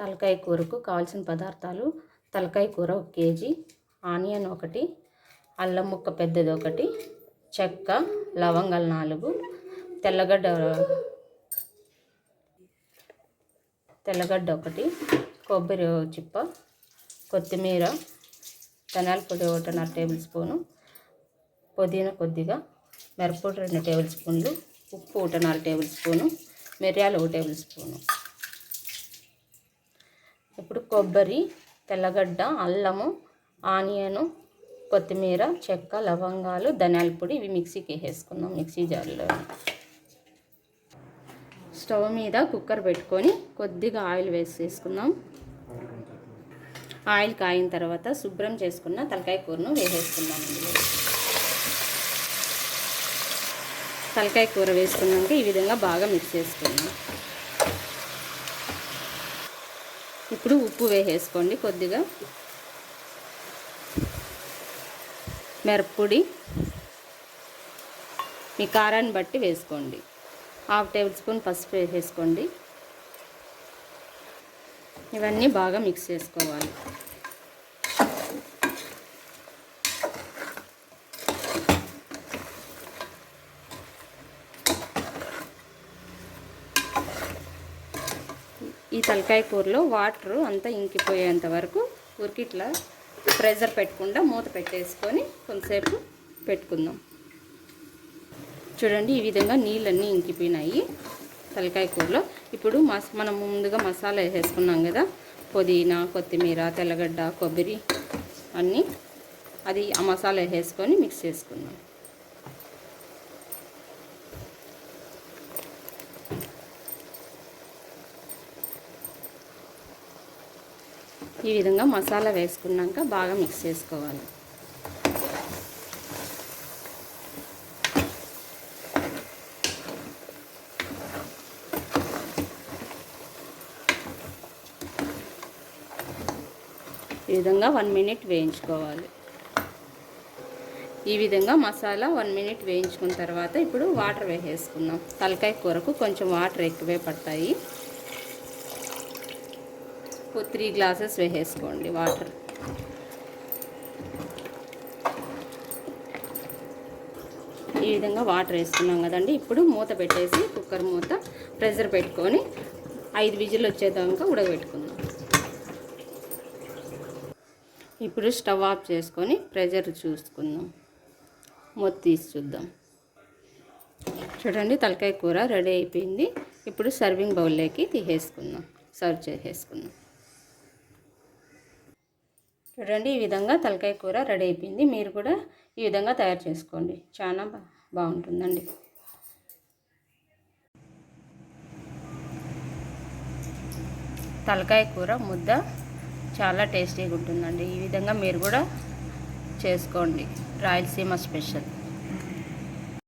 తలకాయ కూరకు కావాల్సిన పదార్థాలు: తలకాయ కూర 1 కేజీ, ఆనియన్ 1, అల్లం ముక్క పెద్దది 1, చెక్క, లవంగాలు 4, తెల్లగడ్డ 1, కొబ్బరి చిప్ప, కొత్తిమీర, ధనియాల పొడి 1.5 టేబుల్ స్పూను, పుదీనా కొద్దిగా, మిరప్పొడి 2 టేబుల్ స్పూన్లు, ఉప్పు 1.5 టేబుల్ స్పూను, మిరియాలు 1 టేబుల్ స్పూను. ఇప్పుడు కొబ్బరి, తెల్లగడ్డ, అల్లము, ఆనియను, కొత్తిమీర, చెక్క, లవంగాలు, ధనియాల పొడి ఇవి మిక్సీకి వేసుకుందాం. మిక్సీ జార్లో స్టవ్ మీద కుక్కర్ పెట్టుకొని కొద్దిగా ఆయిల్ వేసేసుకుందాం. ఆయిల్ కాయిన తర్వాత శుభ్రం చేసుకున్న తలకాయ కూరను వేసేసుకుందాం. తలకాయ కూర వేసుకున్నాక ఈ విధంగా బాగా మిక్స్ చేసుకుందాం. ఇప్పుడు ఉప్పు వేసేసుకోండి కొద్దిగా, మిరప్పొడి మీ కారాన్ని బట్టి వేసుకోండి, 1/2 టేబుల్ స్పూన్ పసుపు వేసేసుకోండి. ఇవన్నీ బాగా మిక్స్ చేసుకోవాలి. ఈ తలకాయ కూరలో వాటర్ అంతా ఇంకిపోయేంత వరకు ఊరికి ఇట్లా ప్రెషర్ పెట్టకుండా మూత పెట్టేసుకొని కొంతసేపు పెట్టుకుందాం. చూడండి, ఈ విధంగా నీళ్ళన్నీ ఇంకిపోయినాయి తలకాయ కూరలో. ఇప్పుడు మనం ముందుగా మసాలా వేసేసుకున్నాం కదా, పుదీనా, కొత్తిమీర, తెల్లగడ్డ, కొబ్బరి అన్నీ, అది ఆ మసాలా వేసుకొని మిక్స్ చేసుకుందాం. ఈ విధంగా మసాలా వేసుకున్నాక బాగా మిక్స్ చేసుకోవాలి. ఈ విధంగా 1 మినిట్ వేయించుకోవాలి. ఈ విధంగా మసాలా 1 మినిట్ వేయించుకున్న తర్వాత ఇప్పుడు వాటర్ వేసేసుకుందాం. తలకాయ కూరకు కొంచెం వాటర్ ఎక్కువే పడతాయి. 3 గ్లాసెస్ వేసేసుకోండి వాటర్. ఈ విధంగా వాటర్ వేసుకున్నాం కదండి. ఇప్పుడు మూత పెట్టేసి కుక్కర్ మూత ప్రెషర్ పెట్టుకొని 5 విజిల్ వచ్చేదాకా ఉడకబెట్టుకుందాం. ఇప్పుడు స్టవ్ ఆఫ్ చేసుకొని ప్రెషర్ చూసుకుందాం. మూత తీసి చూద్దాం. చూడండి, తలకాయ కూర రెడీ అయిపోయింది. ఇప్పుడు సర్వింగ్ బౌల్లోకి తీసేసుకుందాం, సర్వ్ చేసేసుకుందాం. చూడండి, ఈ విధంగా తలకాయ కూర రెడీ అయిపోయింది. మీరు కూడా ఈ విధంగా తయారు చేసుకోండి, చాలా బాగుంటుందండి. తలకాయ కూర ముద్ద చాలా టేస్టీగా ఉంటుందండి. ఈ విధంగా మీరు కూడా చేసుకోండి, రాయలసీమ స్పెషల్.